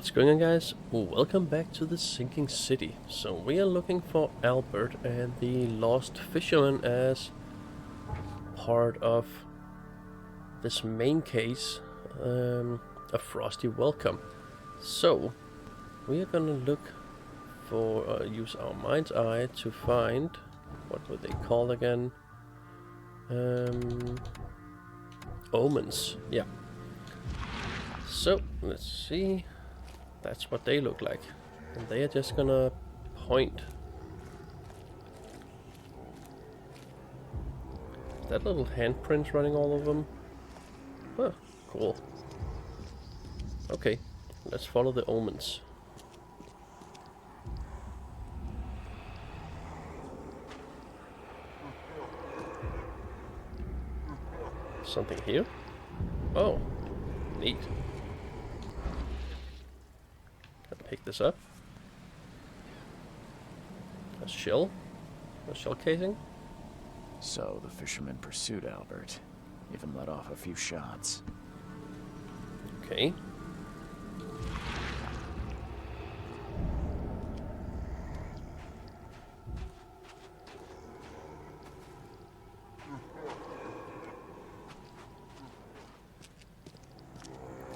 What's going on, guys? Welcome back to the sinking city. So we are looking for Albert and the lost fisherman as part of this main case of Frosty Welcome. So we are gonna look for use our mind's eye to find, what were they called again? Omens. Yeah. So let's see. That's what they look like. And they are just gonna point. Is that little handprints running all over them? Huh, cool. Okay, let's follow the omens. Something here? Oh, neat. Pick this up. A shell casing. So the fisherman pursued Albert, even let off a few shots. Okay.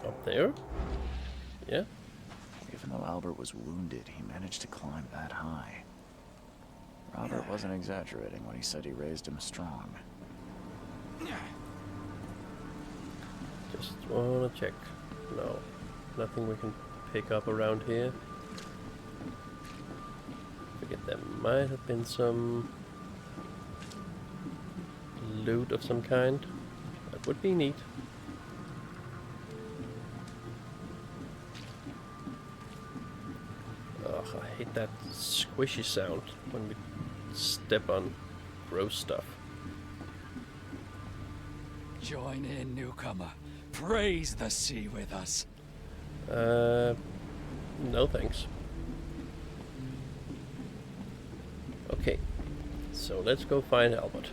Up there? Yeah. Even though Albert was wounded, he managed to climb that high. Robert wasn't exaggerating when he said he raised him strong. Just wanna check. No, nothing we can pick up around here. Forget there might have been some loot of some kind. That would be neat. I hate that squishy sound when we step on gross stuff. Join in, newcomer. Praise the sea with us. No thanks. Okay, so let's go find Albert.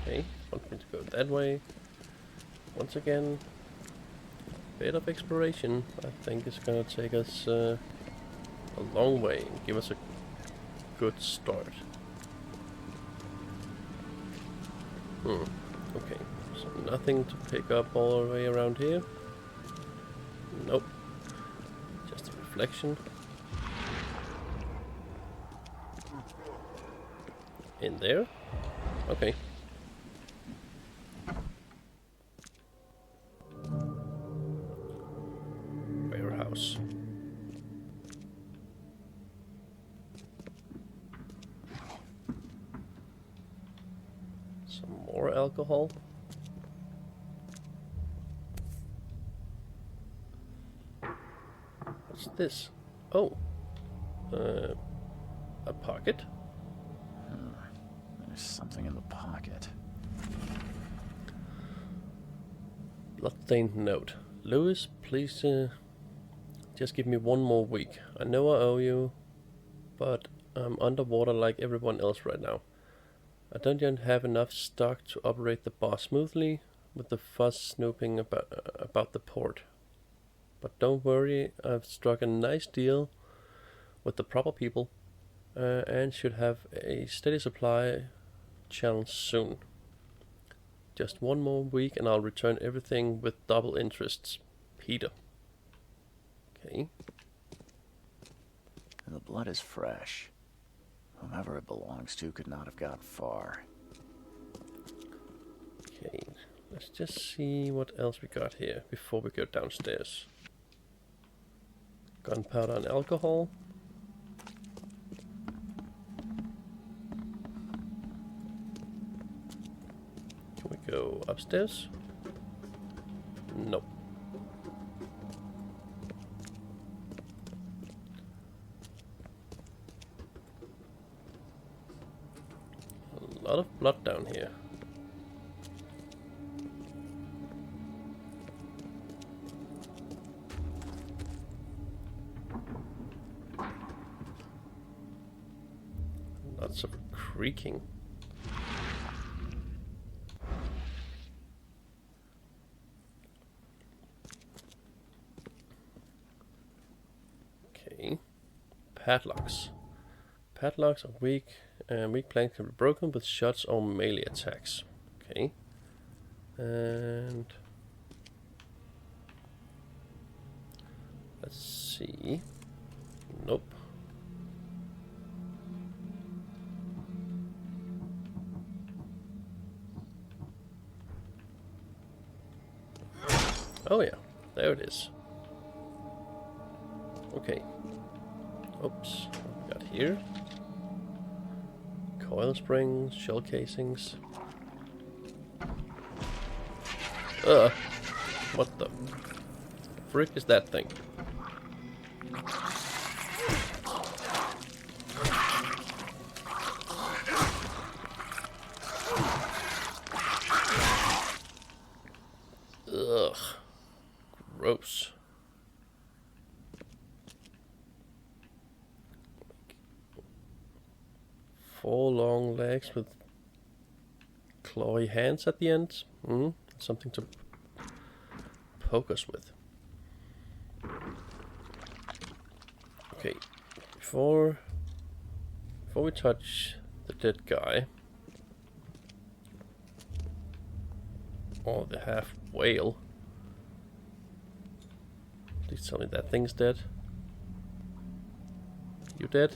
Okay, want me to go that way. Once again, bit of exploration. I think it's gonna take us a long way and give us a good start. Okay, so nothing to pick up all the way around here. Nope, just a reflection. In there? Okay. Warehouse. Some more alcohol. What's this? Oh, a pocket. There's something in the pocket. Bloodstained note. Lewis, please just give me one more week. I know I owe you, but I'm underwater like everyone else right now. I don't yet have enough stock to operate the bar smoothly with the fuss snooping about the port. But don't worry, I've struck a nice deal with the proper people and should have a steady supply channel soon. Just one more week and I'll return everything with double interests. Peter. Okay. And the blood is fresh. Whomever it belongs to could not have gotten far. Okay, let's just see what else we got here before we go downstairs. Gunpowder and alcohol. Can we go upstairs? Nope. A lot of blood down here. lots of creaking. Okay. Padlocks. Padlocks are weak, and weak planks can be broken with shots or melee attacks. Okay. And let's see. Nope. Oh yeah, there it is. Okay. Oops. What we got here? Coil springs, shell casings. What the frick is that thing? Ugh. Gross. Four long legs with clawy hands at the end. Something to poke us with. Okay, before we touch the dead guy, or the half whale, please tell me that thing's dead. You dead?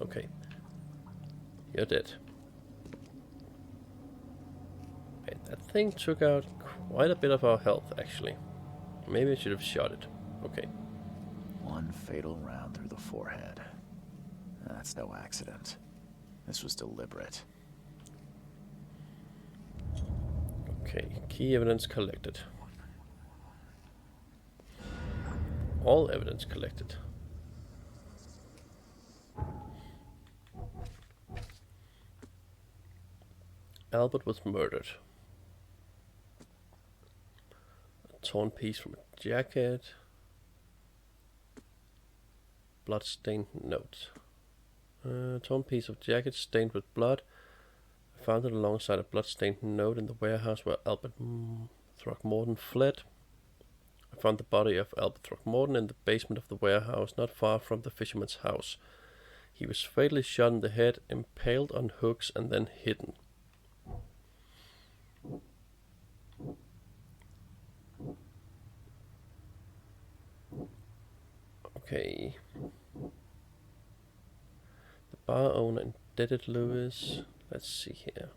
Okay, you're dead. Okay, that thing took out quite a bit of our health, actually. Maybe I should have shot it. Okay. One fatal round through the forehead. That's no accident. This was deliberate. Okay, key evidence collected. All evidence collected. Albert was murdered. A torn piece from a jacket. Blood-stained note. Torn piece of jacket stained with blood. I found it alongside a blood-stained note in the warehouse where Albert Throckmorton fled. I found the body of Albert Throckmorton in the basement of the warehouse, not far from the fisherman's house. He was fatally shot in the head, impaled on hooks, and then hidden. Okay. The bar owner indebted Lewis. Let's see here.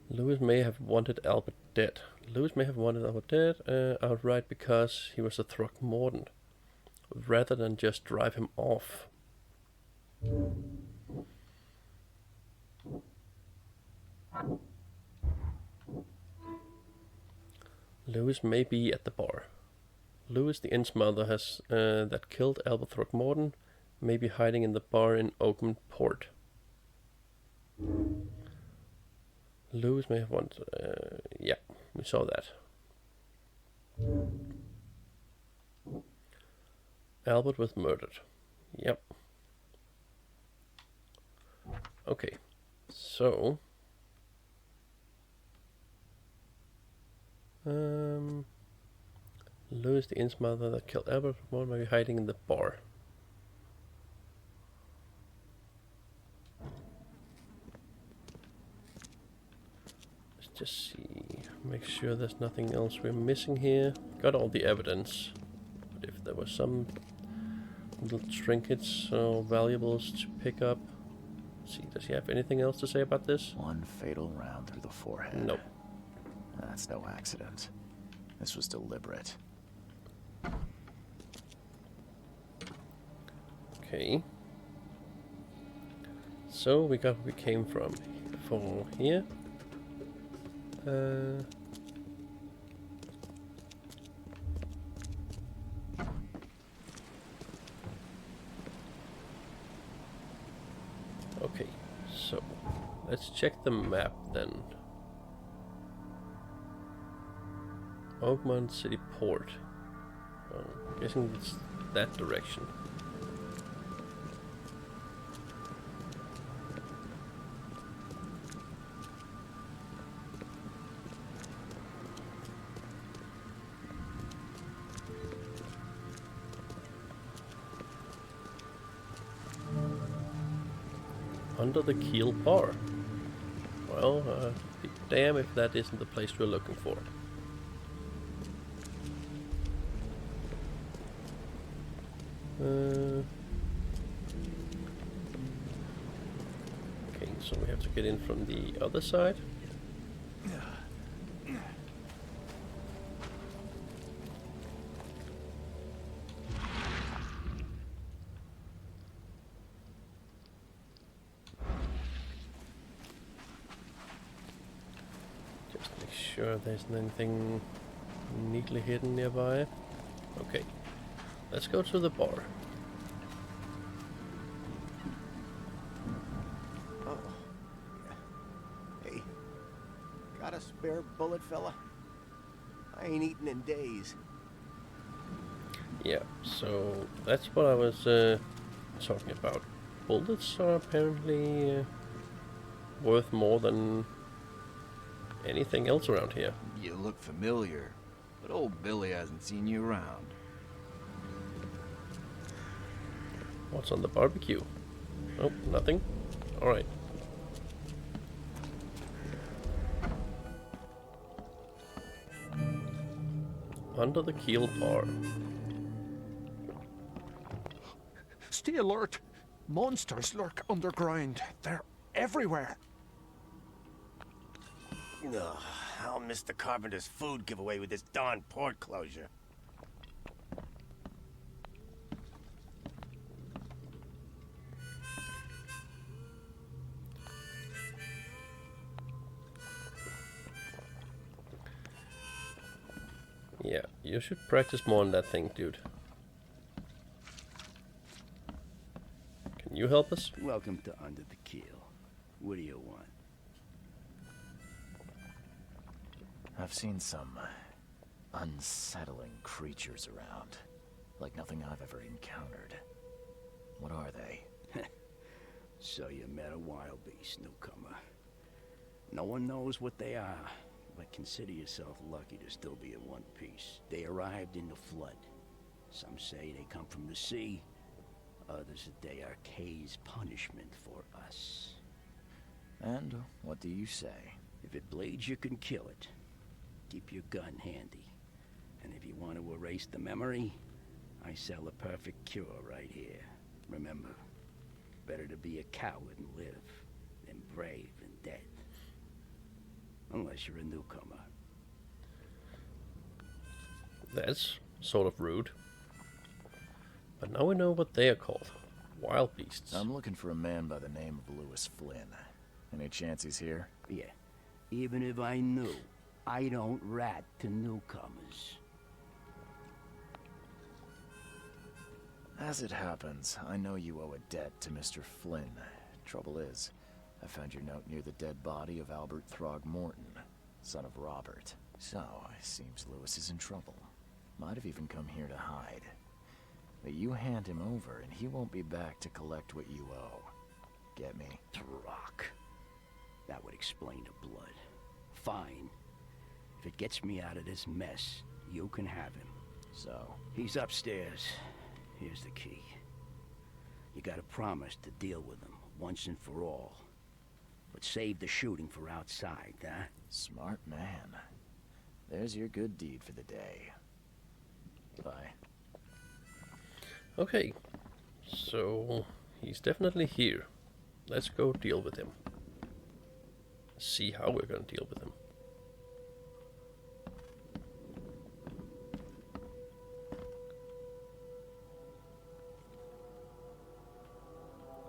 Lewis may have wanted Albert dead. Lewis may have wanted Albert dead outright because he was a Throckmorton, rather than just drive him off. Lewis may be at the bar. Lewis, the inn's mother, has that killed Albert Throckmorton, may be hiding in the bar in Oakman Port. Lewis may have wanted... yeah, we saw that. Albert was murdered. Yep. Okay, so... Lewis, the inn's mother that killed Albert Throckmorton, may be hiding in the bar. Just see, make sure there's nothing else we're missing here. Got all the evidence, but if there was some little trinkets or valuables to pick up. Let's see, does he have anything else to say about this? One fatal round through the forehead. Nope. That's no accident. This was deliberate. Okay. So we got where we came from here. let's check the map then. Oakmont City Port. Well, I'm guessing it's that direction. Under the Keel Bar. Well, be damn if that isn't the place we're looking for. Okay, so we have to get in from the other side. Just make sure there's anything neatly hidden nearby. Okay, let's go to the bar. Oh. Hey, got a spare bullet, fella? I ain't eaten in days. Yeah, so that's what I was talking about. Bullets are apparently worth more than anything else around here. You look familiar, but old Billy hasn't seen you around. What's on the barbecue? Oh, nothing? Alright. Under the Keel Bar. Stay alert. Monsters lurk underground. They're everywhere. Ugh, I'll miss the carpenter's food giveaway with this darn port closure. Yeah, you should practice more on that thing, dude. Can you help us? Welcome to Under the Keel. What do you want? I've seen some unsettling creatures around. Like nothing I've ever encountered. What are they? So you met a wild beast, newcomer. No one knows what they are, but consider yourself lucky to still be in one piece. They arrived in the flood. Some say they come from the sea. Others that they are Kay's punishment for us. And what do you say? If it bleeds, you can kill it. Keep your gun handy. And if you want to erase the memory, I sell a perfect cure right here. Remember, better to be a coward and live than brave and dead. Unless you're a newcomer. That's sort of rude. But now we know what they are called. Wild beasts. I'm looking for a man by the name of Lewis Flynn. Any chance he's here? Yeah, even if I knew, I don't rat to newcomers. As it happens, I know you owe a debt to Mr. Flynn. Trouble is, I found your note near the dead body of Albert Throgmorton, son of Robert. So, it seems Lewis is in trouble. Might have even come here to hide. But you hand him over and he won't be back to collect what you owe. Get me? Throck. That would explain the blood. Fine. If it gets me out of this mess, you can have him. So? He's upstairs. Here's the key. You gotta promise to deal with him once and for all. But save the shooting for outside, huh? Smart man. There's your good deed for the day. Bye. Okay, so he's definitely here. Let's go deal with him. See how we're gonna deal with him.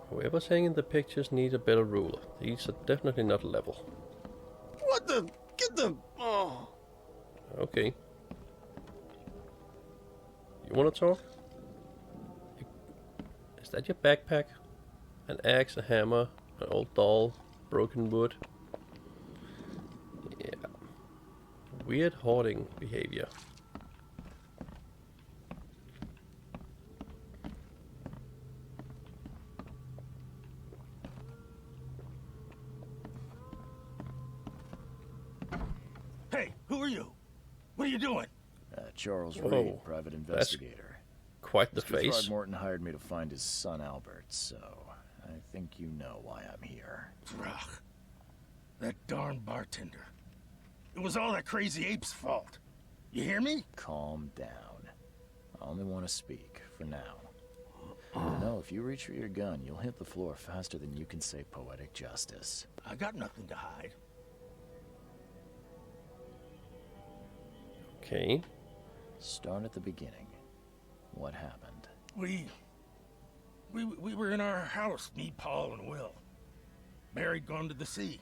Whoever's hanging the pictures needs a better ruler. These are definitely not level. What the? Get them! Oh. Okay. You wanna talk? Is that your backpack? An axe, a hammer, an old doll, broken wood. Yeah. Weird hoarding behavior. Hey, who are you? What are you doing? Charles Whoa, Reed, private investigator. Quite the Mr. face. Throgmorton hired me to find his son Albert, so I think you know why I'm here. Throg. That darn bartender. It was all that crazy ape's fault. You hear me? Calm down. I only want to speak, for now. No, if you reach for your gun, you'll hit the floor faster than you can say poetic justice. I got nothing to hide. Okay. Start at the beginning. What happened? We were in our house, me, Paul, and Will. Barry'd gone to the sea.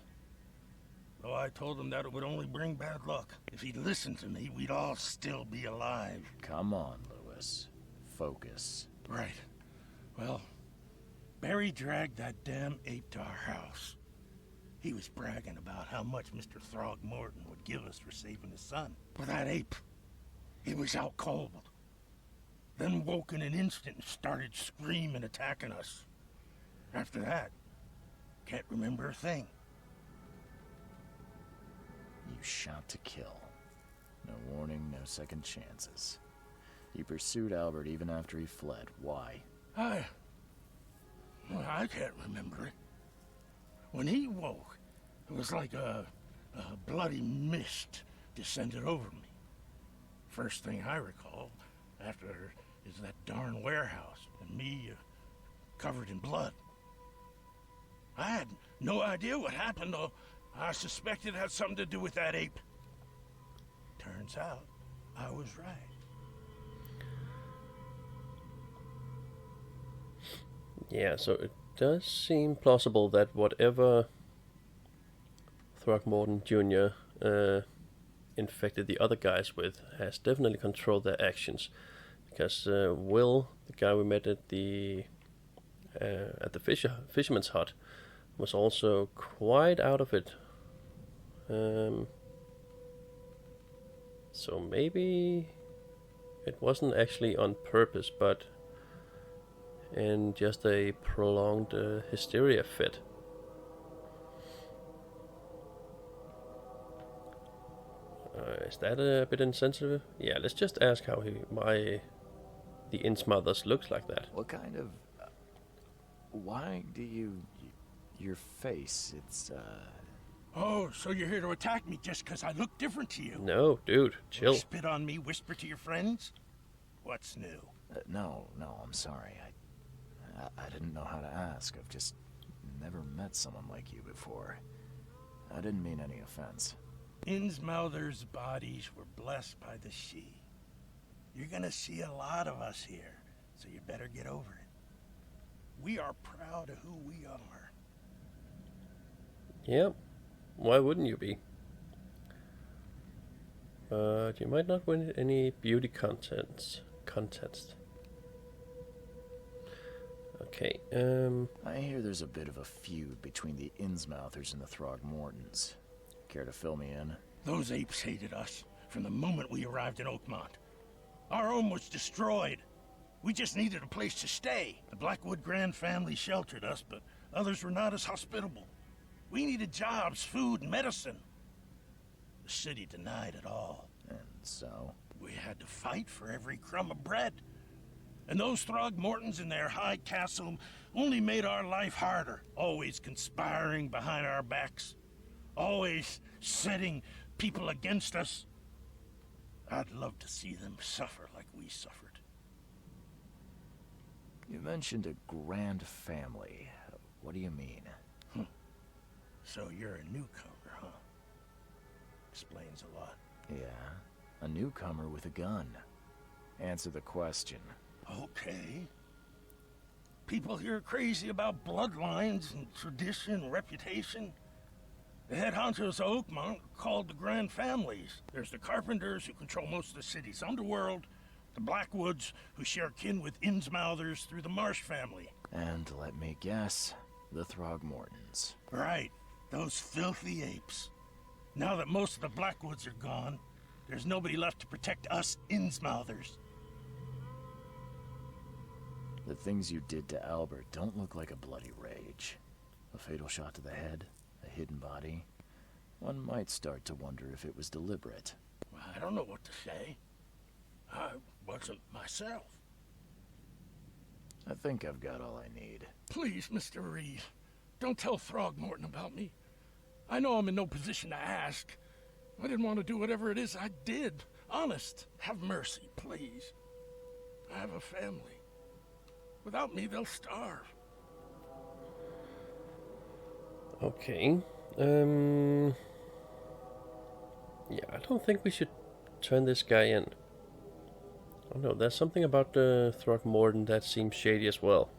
Though I told him that it would only bring bad luck. If he'd listened to me, we'd all still be alive. Come on, Lewis. Focus. Right. Well, Barry dragged that damn ape to our house. He was bragging about how much Mr. Throgmorton would give us for saving his son. But that ape, he was out cold. Then woke in an instant and started screaming, attacking us. After that, can't remember a thing. You shot to kill. No warning, no second chances. You pursued Albert even after he fled. Why? I can't remember it. When he woke, it was like a bloody mist descended over me. First thing I recall after is that darn warehouse and me covered in blood. I had no idea what happened, though. I suspected it had something to do with that ape. Turns out, I was right. Yeah, so it does seem plausible that whatever Throgmorton Jr. Infected the other guys with has definitely controlled their actions. Because Will, the guy we met at the fisherman's hut, was also quite out of it. So maybe it wasn't actually on purpose, but in just a prolonged hysteria fit. Is that a bit insensitive? Yeah, let's just ask how the Innsmothers looks like that. What kind of... why do you... your face, it's, Oh, so you're here to attack me just because I look different to you? No, dude, chill. Spit on me, whisper to your friends? What's new? No, I'm sorry. I didn't know how to ask. I've just never met someone like you before. I didn't mean any offense. Innsmothers' bodies were blessed by the sea. You're gonna see a lot of us here, so you better get over it. We are proud of who we are. Yep. Why wouldn't you be? But you might not win any beauty contest. Okay, I hear there's a bit of a feud between the Innsmouthers and the Throgmortons. Care to fill me in? Those apes hated us from the moment we arrived in Oakmont. Our home was destroyed. We just needed a place to stay. The Blackwood Grand family sheltered us, but others were not as hospitable. We needed jobs, food, and medicine. The city denied it all. And so? We had to fight for every crumb of bread. And those Throgmortons in their high castle only made our life harder, always conspiring behind our backs, always setting people against us. I'd love to see them suffer like we suffered. You mentioned a grand family. What do you mean? So you're a newcomer, huh? Explains a lot. Yeah, a newcomer with a gun. Answer the question. Okay. People here are crazy about bloodlines and tradition and reputation. The head honchos of Oakmont are called the Grand Families. There's the Carpenters, who control most of the city's underworld, the Blackwoods, who share kin with Innsmouthers through the Marsh family. And let me guess, the Throgmortons. Right. Those filthy apes. Now that most of the Blackwoods are gone, there's nobody left to protect us Innsmouthers. The things you did to Albert don't look like a bloody rage. A fatal shot to the head, a hidden body. One might start to wonder if it was deliberate. I don't know what to say. I wasn't myself. I think I've got all I need. Please, Mr. Reed, don't tell Throgmorton about me. I know I'm in no position to ask. I didn't want to do whatever it is I did. Honest, have mercy, please. I have a family. Without me, they'll starve. Okay. Yeah, I don't think we should turn this guy in. Oh no, there's something about Throgmorton that seems shady as well.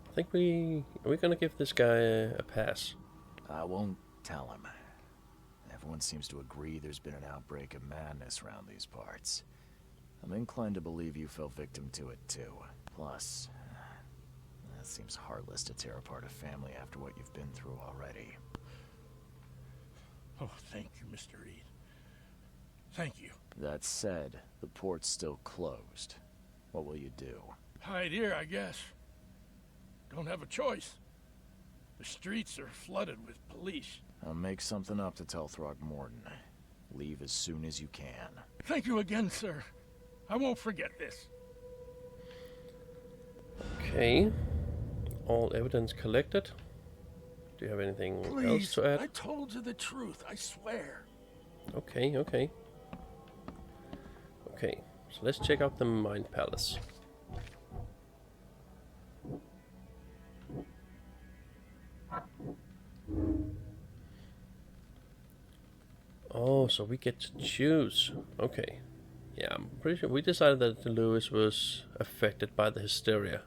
I think we're gonna give this guy a pass. I won't tell him. Everyone seems to agree there's been an outbreak of madness around these parts. I'm inclined to believe you fell victim to it too. Plus, it seems heartless to tear apart a family after what you've been through already. Oh, thank you, Mr. Reed. Thank you. That said, the port's still closed. What will you do? Hide here, I guess. Don't have a choice. The streets are flooded with police. I'll make something up to tell Throgmorton. Leave as soon as you can. Thank you again, sir. I won't forget this. Okay. All evidence collected. Do you have anything else to add? I told you the truth, I swear. Okay, okay. Okay, so let's check out the Mind Palace. Oh, so we get to choose. Okay. Yeah, I'm pretty sure we decided that Lewis was affected by the hysteria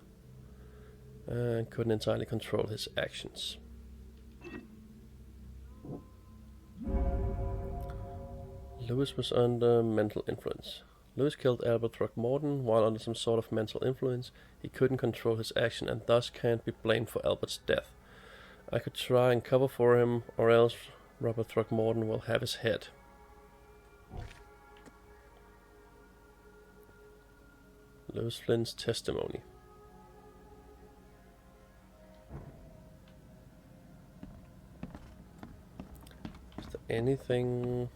and couldn't entirely control his actions. Lewis was under mental influence. Lewis killed Albert Throgmorton while under some sort of mental influence. He couldn't control his action and thus can't be blamed for Albert's death. I could try and cover for him, or else Robert Throgmorton will have his head. Lewis Flynn's testimony. Is there anything...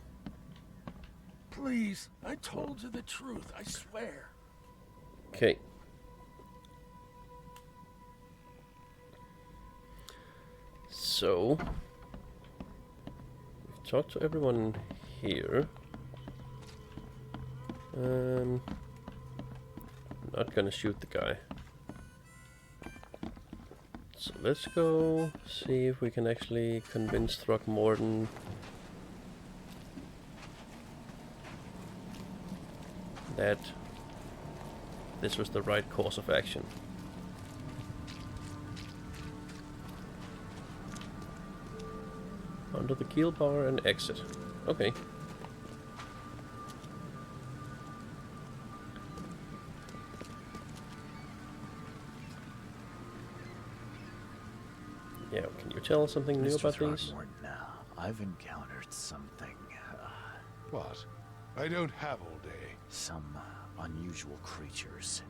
Please, I told you the truth, I swear. Okay. So, we've talked to everyone here. Not gonna shoot the guy. So let's go see if we can actually convince Throgmorton that this was the right course of action. Under the keel bar and exit. Okay. Yeah, can you tell us something new Mr. about these? Throgmorton, I've encountered something. What? I don't have all day. Some unusual creatures.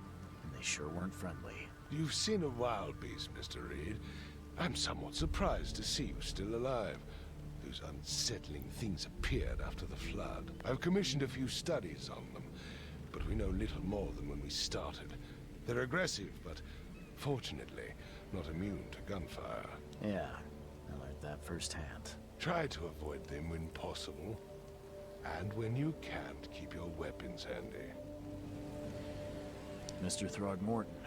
And they sure weren't friendly. You've seen a wild beast, Mr. Reed. I'm somewhat surprised to see you still alive. Those unsettling things appeared after the flood. I've commissioned a few studies on them, but we know little more than when we started. They're aggressive, but fortunately not immune to gunfire. Yeah, I learned that firsthand. Try to avoid them when possible. And when you can't, keep your weapons handy. Mr. Throgmorton,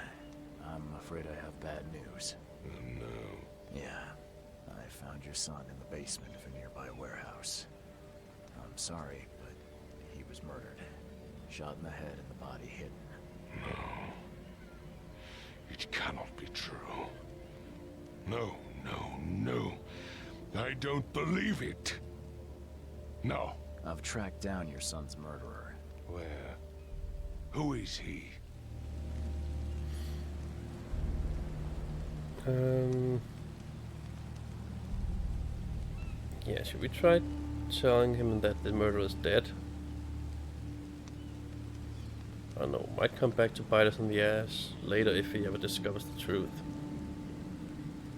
I'm afraid I have bad news. Oh, no. Yeah, I found your son in the basement of a nearby warehouse. I'm sorry, but he was murdered. Shot in the head and the body hidden. No. It cannot be true. No, no, no. I don't believe it. No. I've tracked down your son's murderer. Where? Who is he? Yeah, should we try telling him that the murderer is dead? I don't know, might come back to bite us in the ass later if he ever discovers the truth.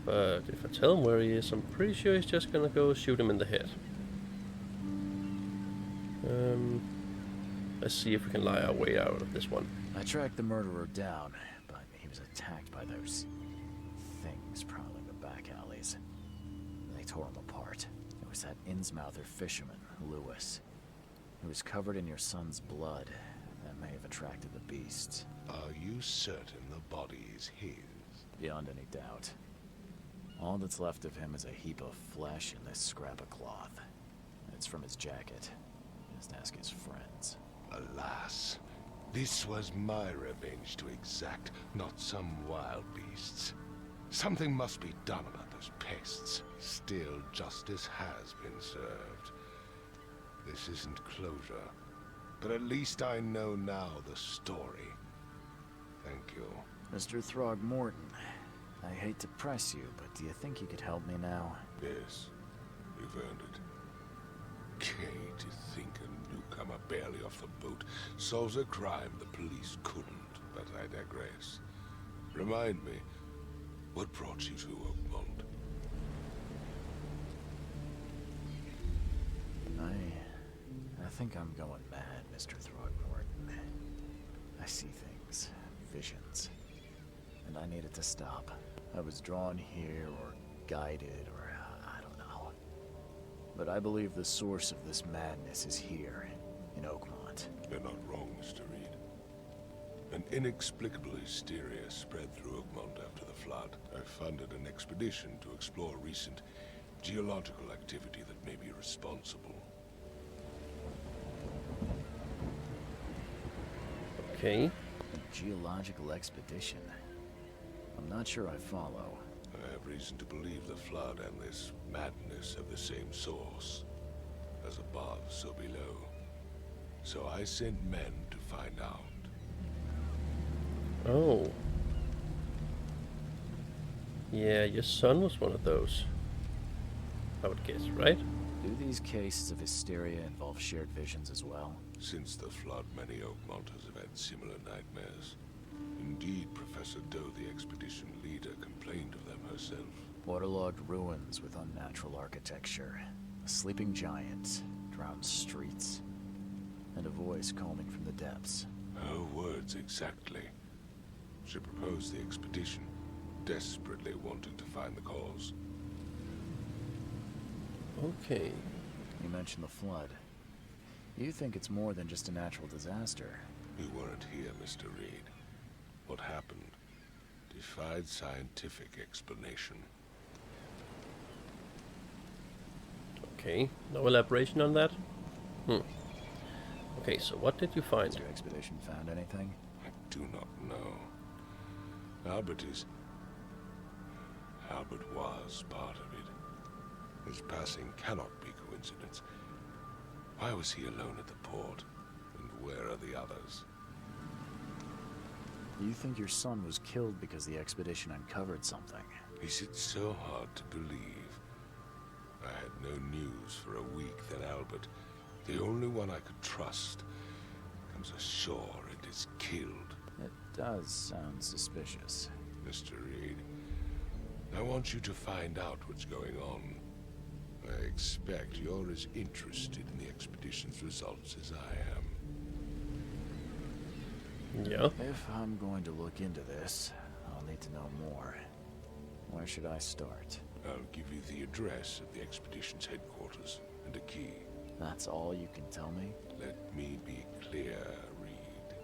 But if I tell him where he is, I'm pretty sure he's just gonna go shoot him in the head. Let's see if we can lie our way out of this one. I tracked the murderer down, but he was attacked by those things prowling the back alleys. They tore him apart. It was that Innsmouther fisherman, Lewis. He was covered in your son's blood. That may have attracted the beasts. Are you certain the body is his? Beyond any doubt. All that's left of him is a heap of flesh and this scrap of cloth. It's from his jacket. Just ask his friends. Alas, this was my revenge to exact, not some wild beast's. Something must be done about those pests. Still, justice has been served. This isn't closure, but at least I know now the story. Thank you. Mr. Throgmorton, I hate to press you, but do you think you could help me now? Yes, you've earned it. Okay, to think a newcomer barely off the boat solves a crime the police couldn't, but I digress. Remind me, what brought you to Oakmont? I think I'm going mad, Mr. Throgmorton. I see things, visions, and I needed to stop. I was drawn here, or guided, or I don't know. But I believe the source of this madness is here, in Oakmont. You're not wrong, Mr. Reed. An inexplicable hysteria spread through Oakmont after the flood. I funded an expedition to explore recent geological activity that may be responsible. Okay. A geological expedition? I'm not sure I follow. I have reason to believe the flood and this madness have the same source. As above, so below. So I sent men to find out. Oh. Yeah, your son was one of those. I would guess, right? Do these cases of hysteria involve shared visions as well? Since the flood, many Oakmonters have had similar nightmares. Indeed, Professor Doe, the expedition leader, complained of them herself. Waterlogged ruins with unnatural architecture, a sleeping giant, drowned streets, and a voice calming from the depths. Her words exactly. She proposed the expedition, desperately wanting to find the cause. Okay. You mentioned the flood. You think it's more than just a natural disaster? You weren't here, Mr. Reed. What happened defied scientific explanation. Okay, no elaboration on that? Okay, so what did you find? Has your expedition found anything? I do not know. Albert was part of it. His passing cannot be coincidence. Why was he alone at the port? And where are the others? You think your son was killed because the expedition uncovered something? Is it so hard to believe? I had no news for a week, then Albert, the only one I could trust, comes ashore and is killed. It does sound suspicious. Mr. Reed, I want you to find out what's going on. I expect you're as interested in the expedition's results as I am. Yeah. If I'm going to look into this, I'll need to know more. Where should I start? I'll give you the address of the expedition's headquarters and a key. That's all you can tell me? Let me be clear, Reed.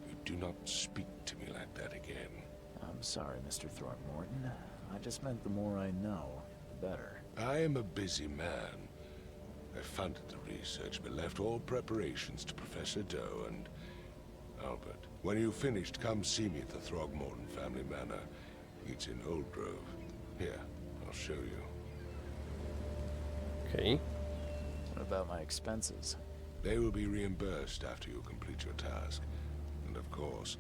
You do not speak to me like that again. I'm sorry, Mr. Throgmorton. I just meant the more I know, the better. I am a busy man. I funded the research, but left all preparations to Professor Doe and Albert. When you've finished, come see me at the Throgmorton family manor. It's in Old Grove. Here, I'll show you. Okay. What about my expenses? They will be reimbursed after you complete your task. And of course,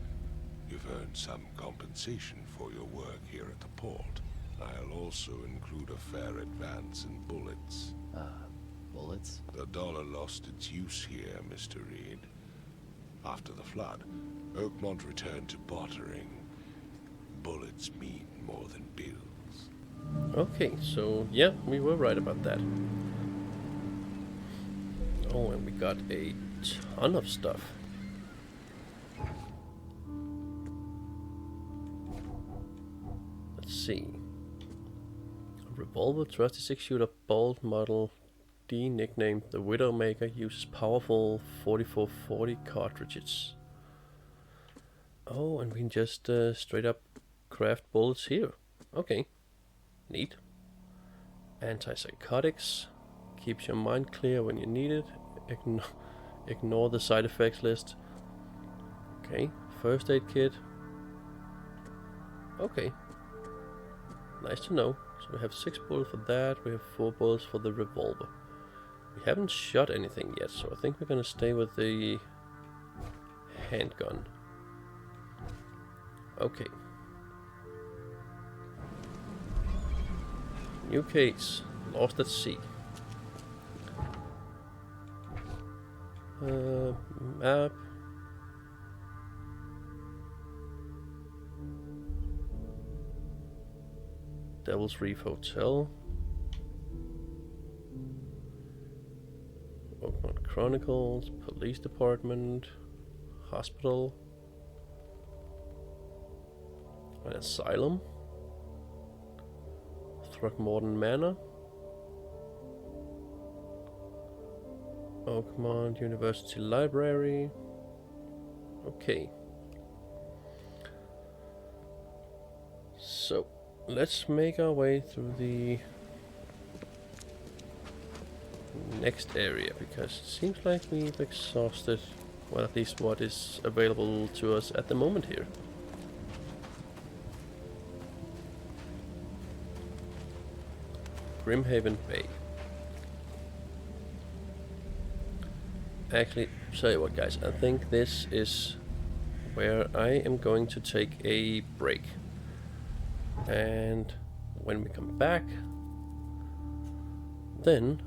you've earned some compensation for your work here at the port. I'll also include a fair advance in bullets. Bullets? The dollar lost its use here, Mr. Reed. After the flood, Oakmont returned to bartering. Bullets mean more than bills. Okay, so yeah, we were right about that. Oh, and we got a ton of stuff. Let's see. A revolver, trusty 6-shooter, bolt model D, nicknamed the Widowmaker, uses powerful 4440 cartridges. Oh, and we can just straight up craft bullets here. Okay, neat. Antipsychotics, keeps your mind clear when you need it. Ignore the side effects list. Okay, first aid kit. Okay, nice to know. So we have 6 bullets for that, we have 4 bullets for the revolver. We haven't shot anything yet, so I think we're gonna stay with the handgun. Okay. New case, lost at sea. Map. Devil's Reef Hotel. Oakmont Chronicles, Police Department, Hospital, an asylum, Throckmorton Manor, Oakmont University Library. Okay. So, let's make our way through the next area, because it seems like we've exhausted, well, at least what is available to us at the moment here. Grimhaven Bay. Actually, tell you what guys, I think this is where I am going to take a break. And when we come back, then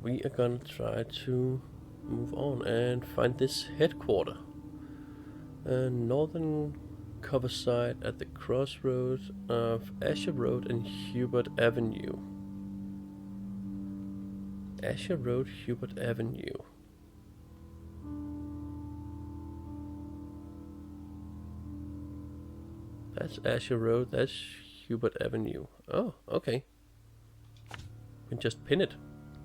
we are gonna try to move on and find this headquarter. Northern cover site at the crossroads of Asher Road and Hubert Avenue. Asher Road, Hubert Avenue. That's Asher Road, that's Hubert Avenue. Oh, okay. We can just pin it.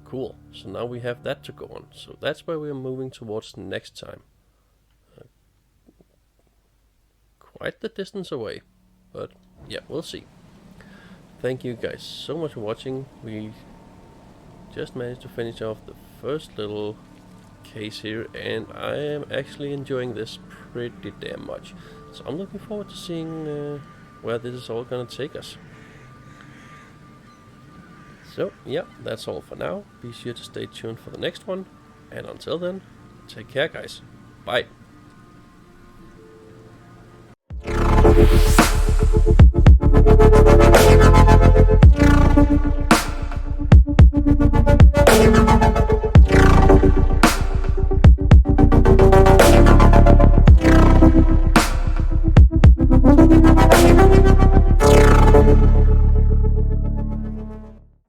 Cool. So now we have that to go on. So that's where we're moving towards next time. Quite the distance away. But yeah, we'll see. Thank you guys so much for watching. We just managed to finish off the first little case here, and I am actually enjoying this pretty damn much. So I'm looking forward to seeing where this is all gonna take us. So yeah, that's all for now. Be sure to stay tuned for the next one, and until then, take care guys. Bye.